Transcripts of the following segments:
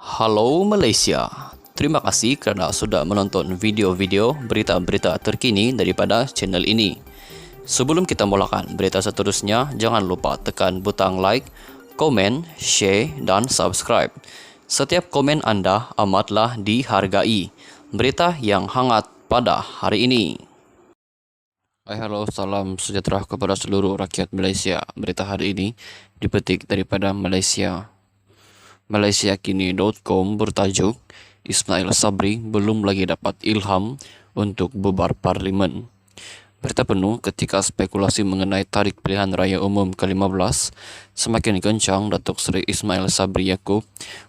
Halo Malaysia, terima kasih kerana sudah menonton video-video berita-berita terkini daripada channel ini. Sebelum kita mulakan berita seterusnya, jangan lupa tekan butang like, komen, share dan subscribe. Setiap komen anda amatlah dihargai. Berita yang hangat pada hari ini. Halo, salam sejahtera kepada seluruh rakyat Malaysia. Berita hari ini dipetik daripada Malaysia. Malaysiakini.com bertajuk Ismail Sabri belum lagi dapat ilham untuk bubar parlimen. Berita penuh ketika spekulasi mengenai tarikh pilihan raya umum ke-15 semakin kencang. Datuk Seri Ismail Sabri Yaakob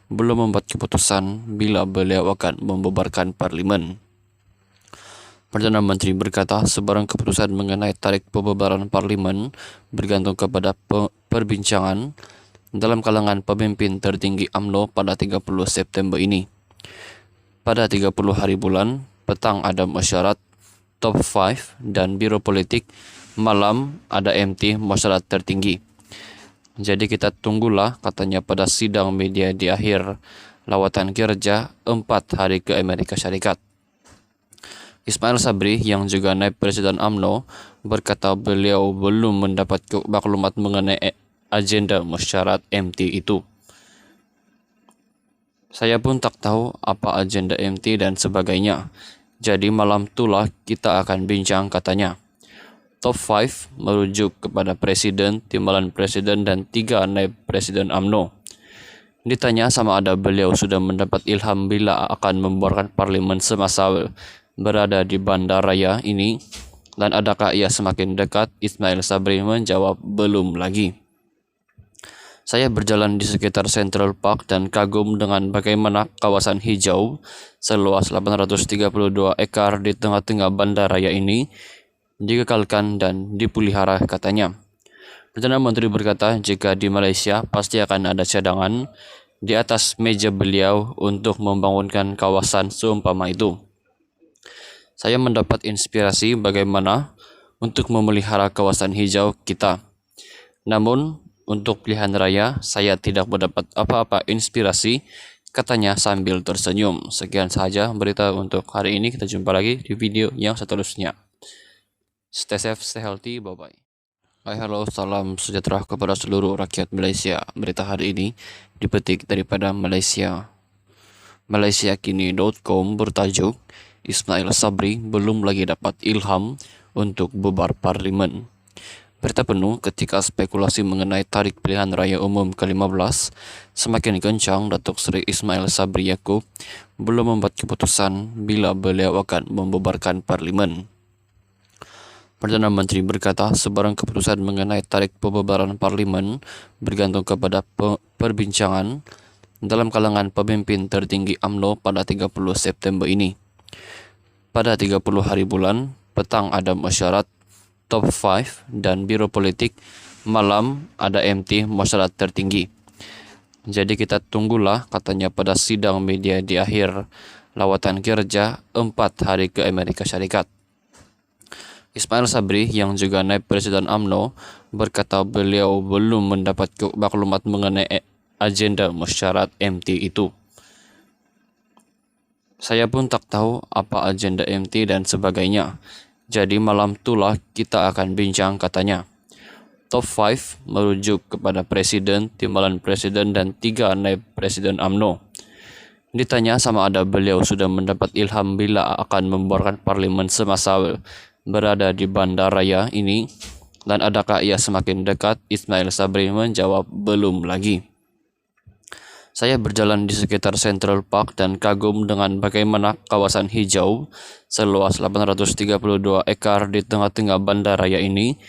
belum membuat keputusan bila beliau akan membubarkan parlimen. Perdana Menteri berkata sebarang keputusan mengenai tarikh pembubaran parlimen bergantung kepada perbincangan dalam kalangan pemimpin tertinggi UMNO pada 30 September ini. Pada 30 hari bulan, petang ada mesyuarat Top 5 dan Biro Politik, malam ada MT mesyuarat tertinggi. Jadi kita tunggulah, katanya pada sidang media di akhir lawatan kerja 4 hari ke Amerika Syarikat. Ismail Sabri yang juga naib Presiden UMNO berkata beliau belum mendapat maklumat mengenai agenda mesyuarat MT itu. Saya pun tak tahu apa agenda MT dan sebagainya. Jadi malam itulah kita akan bincang, katanya. Top 5 merujuk kepada Presiden, Timbalan Presiden dan 3 naib Presiden UMNO. Ditanya sama ada beliau sudah mendapat ilham bila akan membubarkan parlimen semasa berada di bandaraya ini dan adakah ia semakin dekat, Ismail Sabri menjawab belum lagi. Saya berjalan di sekitar Central Park dan kagum dengan bagaimana kawasan hijau seluas 832 ekar di tengah-tengah bandaraya ini dikekalkan dan dipelihara, katanya. Perdana Menteri berkata jika di Malaysia pasti akan ada cadangan di atas meja beliau untuk membangunkan kawasan seumpama itu. Saya mendapat inspirasi bagaimana untuk memelihara kawasan hijau kita. Namun, untuk pilihan raya, saya tidak mendapat apa-apa inspirasi, katanya sambil tersenyum. Sekian sahaja berita untuk hari ini. Kita jumpa lagi di video yang seterusnya. Stay safe, stay healthy, bye-bye. Halo, salam sejahtera kepada seluruh rakyat Malaysia. Berita hari ini dipetik daripada Malaysia. Malaysiakini.com bertajuk Ismail Sabri belum lagi dapat ilham untuk bubar parlimen. Berita penuh ketika spekulasi mengenai tarikh pilihan raya umum ke-15 semakin kencang. Datuk Seri Ismail Sabri Yaakob belum membuat keputusan bila beliau akan membubarkan parlimen. Perdana Menteri berkata sebarang keputusan mengenai tarikh pembubaran parlimen bergantung kepada perbincangan dalam kalangan pemimpin tertinggi UMNO pada 30 September ini. Pada 30 hari bulan, petang ada mesyuarat Top 5 dan Biro Politik, malam ada MT mesyuarat tertinggi. Jadi kita tunggulah, katanya pada sidang media di akhir lawatan kerja 4 hari ke Amerika Syarikat. Ismail Sabri yang juga naib Presiden UMNO berkata beliau belum mendapat maklumat mengenai agenda mesyuarat MT itu. Saya pun tak tahu apa agenda MT dan sebagainya. Jadi malam itulah kita akan bincang, katanya. Top 5 merujuk kepada Presiden, Timbalan Presiden dan 3 naib Presiden UMNO. Ditanya sama ada beliau sudah mendapat ilham bila akan membubarkan parlimen semasa berada di bandaraya ini dan adakah ia semakin dekat, Ismail Sabri menjawab belum lagi. Saya berjalan di sekitar Central Park dan kagum dengan bagaimana kawasan hijau seluas 832 ekar di tengah-tengah bandaraya ini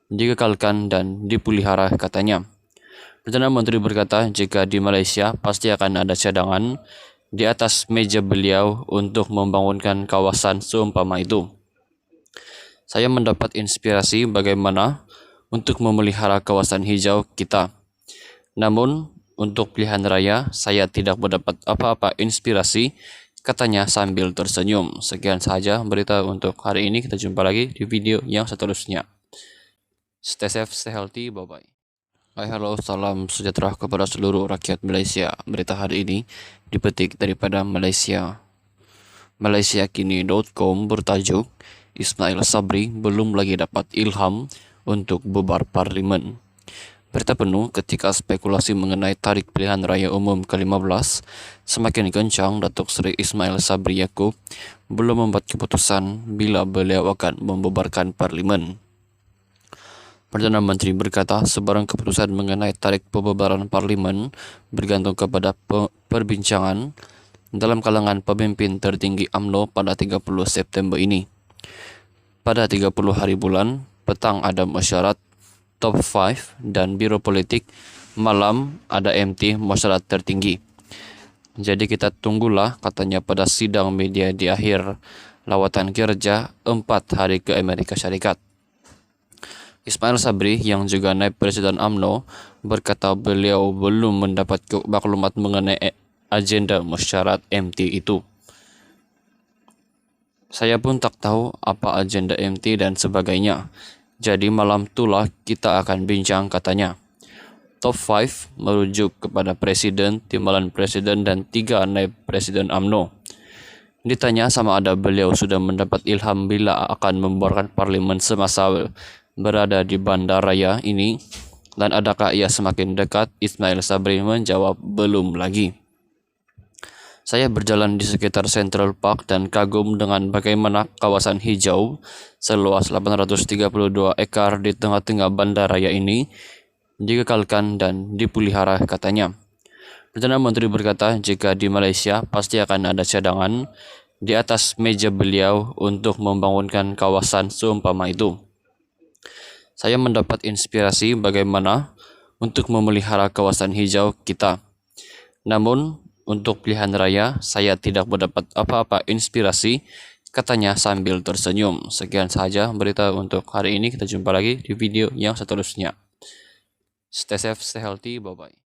dikekalkan dan dipelihara, katanya. Perdana Menteri berkata jika di Malaysia pasti akan ada cadangan di atas meja beliau untuk membangunkan kawasan seumpama itu. Saya mendapat inspirasi bagaimana untuk memelihara kawasan hijau kita. Namun, untuk pilihan raya, saya tidak mendapat apa-apa inspirasi, katanya sambil tersenyum. Sekian sahaja berita untuk hari ini. Kita jumpa lagi di video yang seterusnya. Stay safe, stay healthy, bye-bye. Halo, salam sejahtera kepada seluruh rakyat Malaysia. Berita hari ini Dipetik daripada Malaysia. Malaysiakini.com bertajuk Ismail Sabri belum lagi dapat ilham untuk bubar parlimen. Berita penuh ketika spekulasi mengenai tarikh pilihan raya umum ke-15 semakin kencang. Datuk Seri Ismail Sabri Yaakob belum membuat keputusan bila beliau akan membubarkan parlimen. Perdana Menteri berkata sebarang keputusan mengenai tarikh pembubaran parlimen bergantung kepada perbincangan dalam kalangan pemimpin tertinggi UMNO pada 30 September ini. Pada 30 hari bulan, petang ada mesyuarat Top 5 dan Biro Politik, malam ada MT mesyuarat tertinggi. Jadi kita tunggulah, katanya pada sidang media di akhir lawatan kerja 4 hari ke Amerika Syarikat. Ismail Sabri yang juga naib Presiden UMNO berkata beliau belum mendapat maklumat mengenai agenda mesyuarat MT itu. Saya pun tak tahu apa agenda MT dan sebagainya. Jadi malam itulah kita akan bincang, katanya. Top 5 merujuk kepada Presiden, Timbalan Presiden dan 3 naib Presiden UMNO. Ditanya sama ada beliau sudah mendapat ilham bila akan membubarkan parlimen semasa berada di bandaraya ini, dan adakah ia semakin dekat, Ismail Sabri menjawab belum lagi. Saya berjalan di sekitar Central Park dan kagum dengan bagaimana kawasan hijau seluas 832 ekar di tengah-tengah bandaraya ini dikekalkan dan dipelihara, katanya. Perdana Menteri berkata jika di Malaysia pasti akan ada cadangan di atas meja beliau untuk membangunkan kawasan seumpama itu. Saya mendapat inspirasi bagaimana untuk memelihara kawasan hijau kita. Namun, untuk pilihan raya, saya tidak mendapat apa-apa inspirasi, katanya sambil tersenyum. Sekian saja berita untuk hari ini. Kita jumpa lagi di video yang seterusnya. Stay safe, stay healthy, bye-bye.